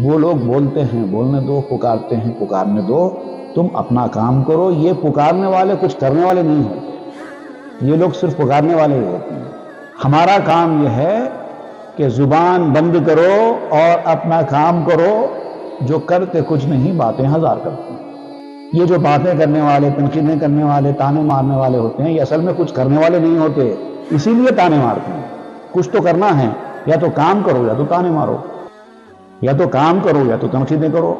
وہ لوگ بولتے ہیں بولنے دو، پکارتے ہیں پکارنے دو، تم اپنا کام کرو۔ یہ پکارنے والے کچھ کرنے والے نہیں ہوتے، یہ لوگ صرف پکارنے والے ہی ہوتے ہیں۔ ہمارا کام یہ ہے کہ زبان بند کرو اور اپنا کام کرو، جو کرتے کچھ نہیں باتیں ہزار کرتے ہیں۔ یہ جو باتیں کرنے والے، تنقیدیں کرنے والے، تانے مارنے والے ہوتے ہیں، یہ اصل میں کچھ کرنے والے نہیں ہوتے، اسی لیے تانے مارتے ہیں۔ کچھ تو کرنا ہے، یا تو کام کرو یا تو تانے مارو، یا تو کام کرو یا تو تنقیدیں کرو۔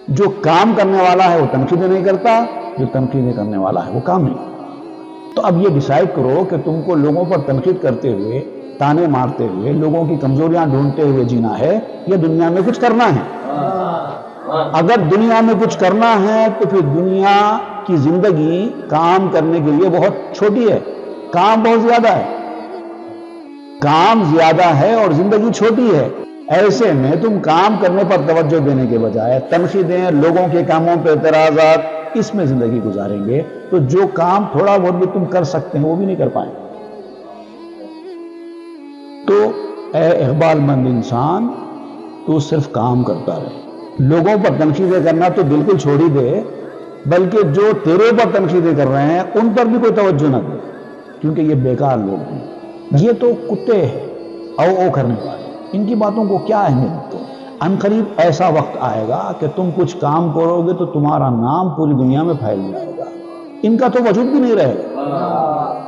جو کام کرنے والا ہے وہ تنقیدیں نہیں کرتا، جو تنقیدیں کرنے والا ہے وہ کام نہیں کرتا۔ تو اب یہ ڈیسائیڈ کرو کہ تم کو لوگوں پر تنقید کرتے ہوئے، تانے مارتے ہوئے، لوگوں کی کمزوریاں ڈھونڈتے ہوئے جینا ہے یا دنیا میں کچھ کرنا ہے۔ اگر دنیا میں کچھ کرنا ہے تو پھر دنیا کی زندگی کام کرنے کے لیے بہت چھوٹی ہے، کام بہت زیادہ ہے، کام زیادہ ہے اور زندگی چھوٹی ہے۔ ایسے میں تم کام کرنے پر توجہ دینے کے بجائے تنقیدیں، لوگوں کے کاموں پہ اعتراضات، اس میں زندگی گزاریں گے تو جو کام تھوڑا بہت بھی تم کر سکتے ہیں وہ بھی نہیں کر پائیں۔ تو اے اقبال مند انسان، تو صرف کام کرتا رہے، لوگوں پر تنقیدیں کرنا تو بالکل چھوڑ ہی دے، بلکہ جو تیرے پر تنقیدیں کر رہے ہیں ان پر بھی کوئی توجہ نہ دے، کیونکہ یہ بیکار لوگ ہیں، یہ تو کتے ہیں او کرنے والے، ان کی باتوں کو کیا اہمیت دو۔ عنقریب ایسا وقت آئے گا کہ تم کچھ کام کرو گے تو تمہارا نام پوری دنیا میں پھیل جائے گا، ان کا تو وجود بھی نہیں رہے گا۔